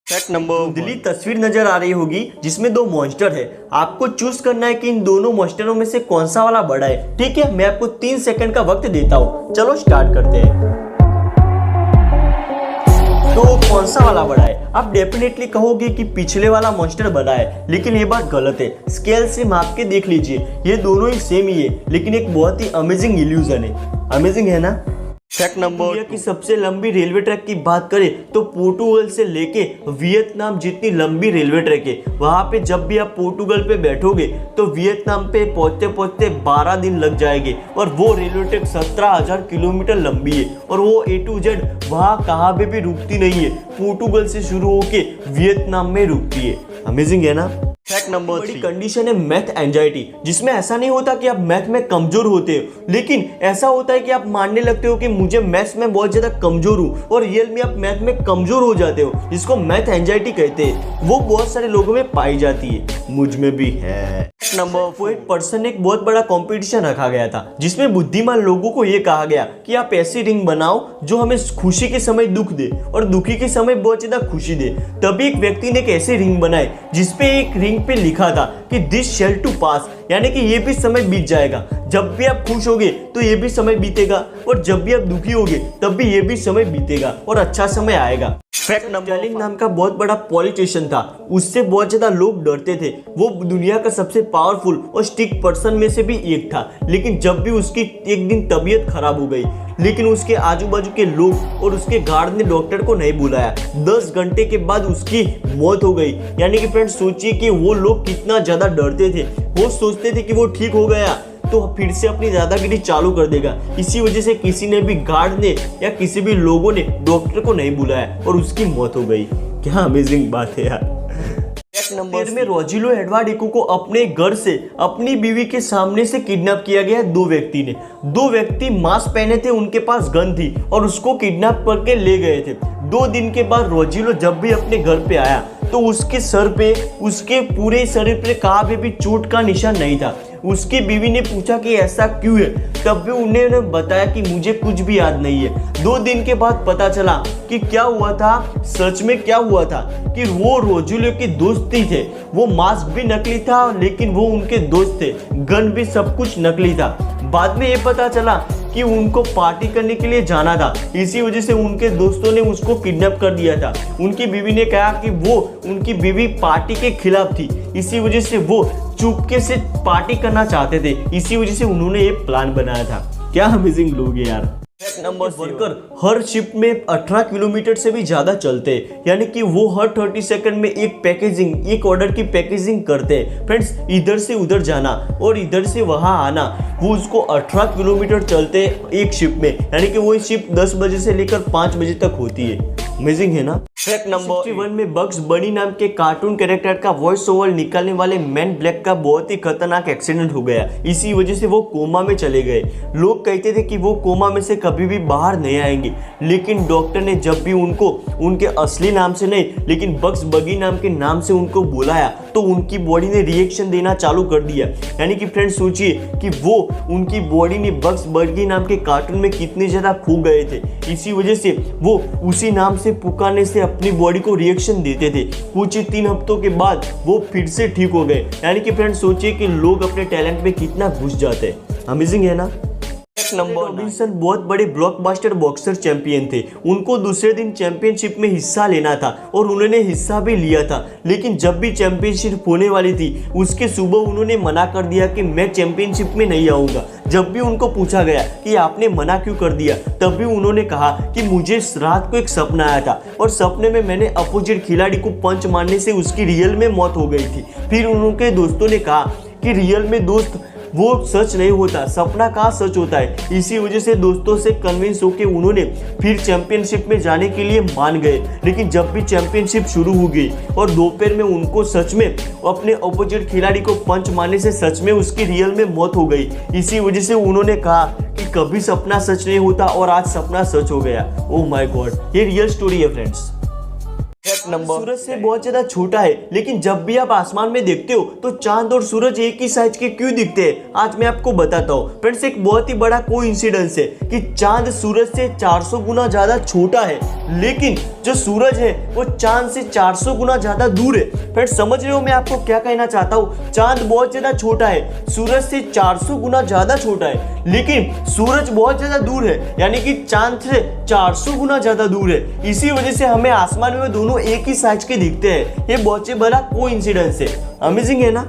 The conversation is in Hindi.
फैक्ट नंबर धुंधली तस्वीर नजर आ रही होगी जिसमें दो मॉन्स्टर है। आपको चूज करना है कि इन दोनों मॉन्स्टरों में से कौन सा वाला बड़ा है। ठीक है, मैं आपको 3 सेकंड का वक्त देता हूँ। चलो स्टार्ट करते हैं। तो कौन सा वाला बड़ा है? आप डेफिनेटली कहोगे कि पिछले वाला मॉन्स्टर बड़ा है, लेकिन ये बात गलत है। स्केल से माप के देख लीजिए, ये दोनों ही सेम ही है, लेकिन एक बहुत ही अमेजिंग इल्यूजन है। अमेजिंग है ना। फैक्ट नंबर इंडिया की सबसे लंबी रेलवे ट्रैक की बात करें तो पोर्टुगल से लेके वियतनाम जितनी लंबी रेलवे ट्रैक है। वहां पे जब भी आप पोर्टुगल पे बैठोगे तो वियतनाम पे पहुंचते पहुंचते 12 दिन लग जाएंगे। और वो रेलवे ट्रैक 17,000 किलोमीटर लंबी है और वो A to Z वहां कहाँ पे भी रुकती नहीं है। पोर्टुगल से शुरू होके वियतनाम में रुकती है। अमेजिंग है ना। फैक्ट नंबर 3 कंडीशन है मैथ एंजाइटी, जिसमें ऐसा नहीं होता कि आप मैथ में कमजोर होते हो, लेकिन ऐसा होता है कि आप मानने लगते हो कि मुझे मैथ्स में बहुत ज्यादा कमजोर हूँ और रियल में आप मैथ में कमजोर हो जाते हो, जिसको मैथ एंजाइटी कहते हैं। वो बहुत सारे लोगों में पाई जाती है, मुझ में भी है। नंबर 4 एक पर्सन एक बहुत बड़ा कंपटीशन रखा गया था, जिसमें बुद्धिमान लोगों को यह कहा गया कि आप ऐसी रिंग बनाओ जो हमें खुशी के समय दुख दे और दुखी के समय बहुत ज्यादा खुशी दे। तभी एक व्यक्ति ने एक ऐसी रिंग बनाई जिसपे एक रिंग पे लिखा था कि दिस शेल टू पास, यानी कि ये भी समय बीत जाएगा। जब भी आप खुश होगे तो ये भी समय बीतेगा और जब भी आप दुखी होगे तब भी ये भी समय बीतेगा और अच्छा समय आएगा। फैक्ट नंबर स्टार्लिंग नाम का बहुत बड़ा पॉलिटिशियन था, उससे बहुत ज्यादा लोग डरते थे। वो दुनिया का सबसे पावरफुल और स्ट्रिक्ट पर्सन में से भी एक था, लेकिन जब भी उसकी एक दिन तबीयत खराब हो गई, लेकिन उसके आजू बाजू के लोग और उसके गार्ड ने डॉक्टर को नहीं बुलाया। 10 घंटे के बाद उसकी मौत हो गई। यानी कि फ्रेंड्स सोचिए कि वो लोग कितना ज्यादा डरते थे। वो सोचते थे कि वो ठीक हो गया तो फिर से अपनी दादागिरी चालू कर देगा। इसी वजह से किसी ने भी गार्ड ने या किसी भी लोगों ने डॉक्टर को नहीं बुलाया और उसकी मौत हो गई। क्या अमेजिंग बात है यार। नंबर में रोजिलो एडवार्डिको को अपने घर से अपनी बीवी के सामने से किडनैप किया गया। दो व्यक्ति मास्क पहने थे, उनके पास गन थी और उसको किडनैप करके ले गए थे। 2 दिन के बाद रोजिलो जब भी अपने घर पे आया तो उसके सर पे, उसके पूरे शरीर पे कहाँ पे भी चोट का निशान नहीं था। उसकी बीवी ने पूछा कि ऐसा क्यों है, तब भी उन्होंने बताया कि मुझे कुछ भी याद नहीं है। 2 दिन के बाद पता चला कि क्या हुआ था। सच में क्या हुआ था कि वो रोजिलो के दोस्त ही थे। वो मास्क भी नकली था, लेकिन वो उनके दोस्त थे। गन भी सब कुछ नकली था। बाद में ये पता चला कि उनको पार्टी करने के लिए जाना था, इसी वजह से उनके दोस्तों ने उसको किडनैप कर दिया था। उनकी बीवी ने कहा कि वो उनकी बीवी पार्टी के खिलाफ थी, इसी वजह से वो चुपके से पार्टी करना चाहते थे। इसी वजह से उन्होंने ये प्लान बनाया था। क्या अमेजिंग लोग हैं यार। नंबर वर्कर हर शिफ्ट में 18 किलोमीटर से भी ज्यादा चलते हैं, यानी कि वो हर 30 सेकंड में एक ऑर्डर की पैकेजिंग करते हैं। फ्रेंड्स, इधर से उधर जाना और इधर से वहां आना, वो उसको 18 किलोमीटर चलते हैं एक शिफ्ट में, यानी कि वो शिफ्ट 10 बजे से लेकर 5 बजे तक होती है। अमेजिंग है ना। फैक्ट नंबर 61 में बग्स बनी नाम के कार्टून कैरेक्टर का वॉइस ओवर निकालने वाले मैन ब्लैक का बहुत ही खतरनाक एक्सीडेंट हो गया। इसी वजह से वो कोमा में चले गए। लोग कहते थे कि वो कोमा में से कभी भी बाहर नहीं आएंगे, लेकिन डॉक्टर ने जब भी उनको उनके असली नाम से नहीं, लेकिन बग्स बगी नाम के नाम से उनको बुलाया तो उनकी बॉडी ने रिएक्शन देना चालू कर दिया। यानी कि फ्रेंड्स सोचिए कि वो उनकी बॉडी ने बग्स बगी नाम के कार्टून में कितने ज्यादा खो गए थे। इसी वजह से वो उसी नाम से पुकारने से अपनी बॉडी को रिएक्शन देते थे। कुछ 3 हफ्तों के बाद वो फिर से ठीक हो गए। यानी कि फ्रेंड्स सोचिए कि लोग अपने टैलेंट में कितना घुस जाते हैं। अमेजिंग है ना। नंबर रॉबिन्सन बहुत बड़े ब्लॉकबस्टर बॉक्सर चैंपियन थे। उनको दूसरे दिन चैंपियनशिप में हिस्सा लेना था और उन्होंने हिस्सा भी लिया था, लेकिन जब भी चैंपियनशिप होने वाली थी उसके सुबह उन्होंने मना कर दिया कि मैं चैंपियनशिप में नहीं आऊँगा। जब भी उनको पूछा गया कि आपने मना क्यों कर दिया, तब भी उन्होंने कहा कि मुझे रात को एक सपना आया था और सपने में मैंने अपोजिट खिलाड़ी को पंच मारने से उसकी रियल में मौत हो गई थी। फिर उनके दोस्तों ने कहा कि रियल में दोस्त वो सच नहीं होता, सपना कहाँ सच होता है। इसी वजह से दोस्तों से कन्विंस होकर उन्होंने फिर चैंपियनशिप में जाने के लिए मान गए। लेकिन जब भी चैंपियनशिप शुरू हो गई और दोपहर में उनको सच में अपने अपोजिट खिलाड़ी को पंच मारने से सच में उसकी रियल में मौत हो गई। इसी वजह से उन्होंने कहा कि कभी सपना सच नहीं होता और आज सपना सच हो गया। ओह माय गॉड, ये रियल स्टोरी है फ्रेंड्स। फैक्ट नंबर, सूरज से बहुत ज्यादा छोटा है, लेकिन जब भी आप आसमान में देखते हो तो चांद और सूरज एक ही साइज के क्यों दिखते हैं, आज मैं आपको बताता हूँ। फ्रेंड्स, एक बहुत ही बड़ा कोइंसिडेंस है कि चांद सूरज से 400 गुना ज्यादा छोटा है, लेकिन जो सूरज है वो चांद से 400 गुना ज्यादा दूर है। फ्रेंड्स, समझ रहे हो मैं आपको क्या कहना चाहता हूँ? चांद बहुत ज्यादा छोटा है, सूरज से 400 गुना ज्यादा छोटा है, लेकिन सूरज बहुत ज्यादा दूर है, यानी कि चांद से 400 गुना ज्यादा दूर है। इसी वजह से हमें आसमान में दोनों एक ही साइज के दिखते हैं। ये बहुत ही बड़ा कोइंसिडेंस है। अमेजिंग है ना?